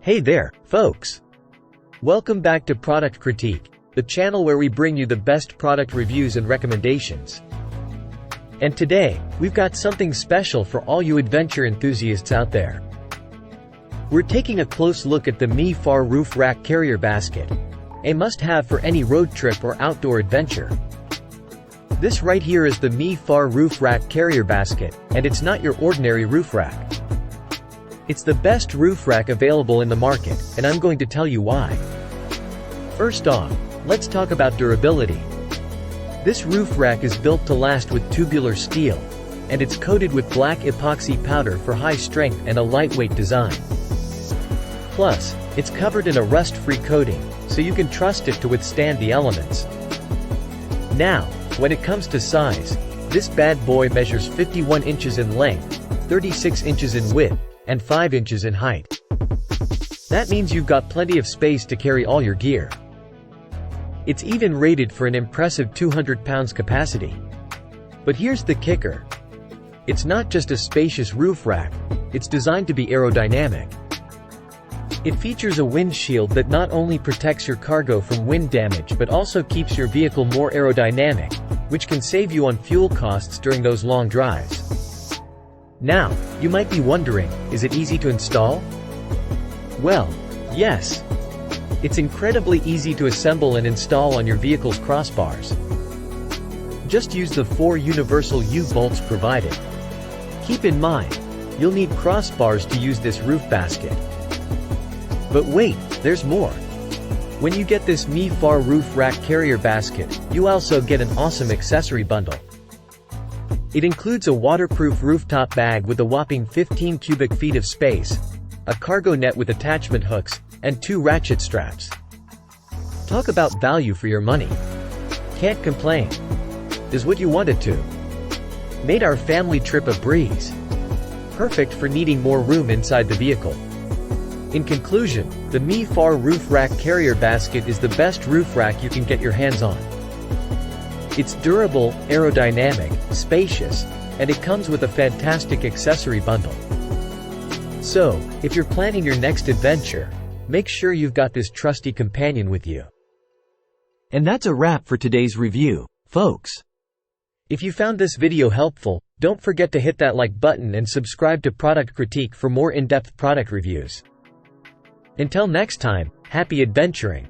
Hey there, folks! Welcome back to Product Critique, the channel where we bring you the best product reviews and recommendations. And today, we've got something special for all you adventure enthusiasts out there. We're taking a close look at the Mi-Far Roof Rack Carrier Basket, a must-have for any road trip or outdoor adventure. This right here is the Mi-Far Roof Rack Carrier Basket, and it's not your ordinary roof rack. It's the best roof rack available in the market, and I'm going to tell you why. First off, let's talk about durability. This roof rack is built to last with tubular steel, and it's coated with black epoxy powder for high strength and a lightweight design. Plus, it's covered in a rust-free coating, so you can trust it to withstand the elements. Now, when it comes to size, this bad boy measures 51 inches in length, 36 inches in width, and 5 inches in height. That means you've got plenty of space to carry all your gear. It's even rated for an impressive 200 pounds capacity. But here's the kicker. It's not just a spacious roof rack, it's designed to be aerodynamic. It features a windshield that not only protects your cargo from wind damage but also keeps your vehicle more aerodynamic, which can save you on fuel costs during those long drives. Now, you might be wondering, is it easy to install? Well, yes. It's incredibly easy to assemble and install on your vehicle's crossbars. Just use the 4 universal U-bolts provided. Keep in mind, you'll need crossbars to use this roof basket. But wait, there's more. When you get this Mi-Far Roof Rack Carrier Basket, you also get an awesome accessory bundle. It includes a waterproof rooftop bag with a whopping 15 cubic feet of space, a cargo net with attachment hooks, and 2 ratchet straps. Talk about value for your money. Can't complain. Is what you wanted to. Made our family trip a breeze. Perfect for needing more room inside the vehicle. In conclusion, the Mi-Far Roof Rack Carrier Basket is the best roof rack you can get your hands on. It's durable, aerodynamic, spacious, and it comes with a fantastic accessory bundle. So, if you're planning your next adventure, make sure you've got this trusty companion with you. And that's a wrap for today's review, folks. If you found this video helpful, don't forget to hit that like button and subscribe to Product Critique for more in-depth product reviews. Until next time, happy adventuring!